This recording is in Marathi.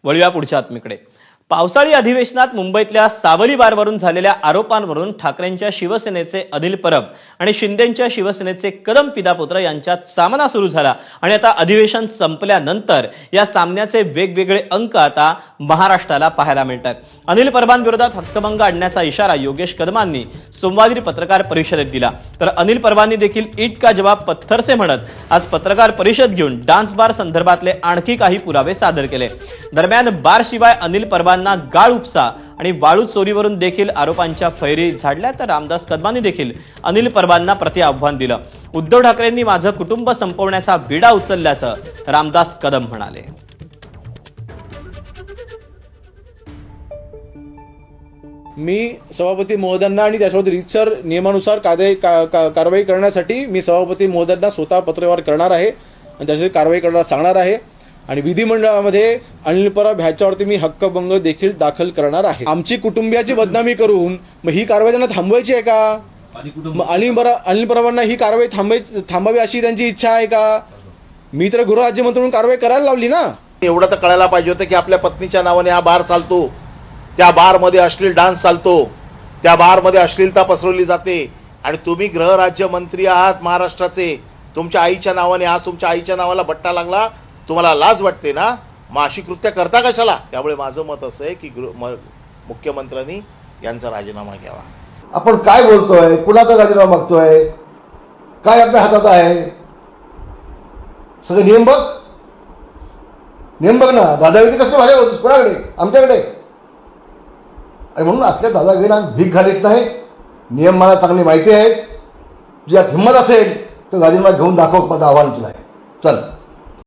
वळूया पुढच्या बातमीकडे। पावसाळी अधिवेशनात मुंबईतल्या सावली बारवरून झालेल्या आरोपांवरून ठाकरेंच्या शिवसेनेचे अनिल परब आणि शिंदेंच्या शिवसेनेचे कदम पितापुत्र यांच्यात सामना सुरू झाला आणि आता अधिवेशन संपल्यानंतर या सामन्याचे वेगवेगळे अंक आता महाराष्ट्राला पाहायला मिळतात। अनिल परबांविरोधात हक्कभंग आणण्याचा इशारा योगेश कदमांनी सोमवारी पत्रकार परिषदेत दिला, तर अनिल परबांनी देखील ईट का जवाब पत्थर से म्हणत आज पत्रकार परिषद घेऊन डान्स बार संदर्भातले आणखी काही पुरावे सादर केले। दरम्यान बार शिवाय अनिल परबांना गाळ उपसा आणि वाळू चोरीवरून देखील आरोपांच्या फैरी झाडल्या, तर रामदास कदमांनी देखील अनिल परबांना प्रति आव्हान दिलं। उद्धव ठाकरेंनी माझं कुटुंब संपवण्याचा विडा उचलल्याचं रामदास कदम म्हणाले। मी सभापती महोदयांना आणि त्यासोबत रीतसर नियमानुसार कारवाई करण्यासाठी मी सभापती महोदयांना स्वतः पत्रव्यवहार करणार आहे आणि त्यासाठी कारवाई करणार सांगणार आहे आणि विधिमंडळामध्ये अनिल परब ह्याच्यावरती मी हक्कभंग देखील दाखल करणार आहे। आमची कुटुंबियाची बदनामी करून मग ही कारवाई त्यांना थांबवायची आहे का? अनिल परबांना ही कारवाई थांबावी अशी त्यांची इच्छा आहे का? मी तर गृहराज्यमंत्री म्हणून कारवाई करायला लावली ना। एवढं तर कळायला पाहिजे होतं की आपल्या पत्नीच्या नावाने हा बार चालतो, त्या बारमध्ये अश्लील डान्स चालतो, त्या बारमध्ये अश्लीलता पसरवली जाते आणि तुम्ही गृहराज्यमंत्री आहात महाराष्ट्राचे, तुमच्या आईच्या नावाने आज तुमच्या आईच्या नावाला बट्टा लागला, तुम्हाला लाज वाटते ना? मग अशी कृत्य करता कशाला? त्यामुळे माझं मत असं आहे की मुख्यमंत्र्यांनी यांचा राजीनामा घ्यावा। आपण काय बोलतोय, कुणाचा राजीनामा मागतोय, काय आपल्या हातात आहे? सगळं नियम बघ ना। दादागिरी कसं माझ्या होतीस कोणाकडे? आमच्याकडे। आणि म्हणून असल्या दादागिरीला भीक घालीत नाही। नियम मला चांगली माहिती आहे। तुझ्यात हिंमत असेल तर राजीनामा घेऊन दाखव, माझं आव्हान तुला आहे। चल।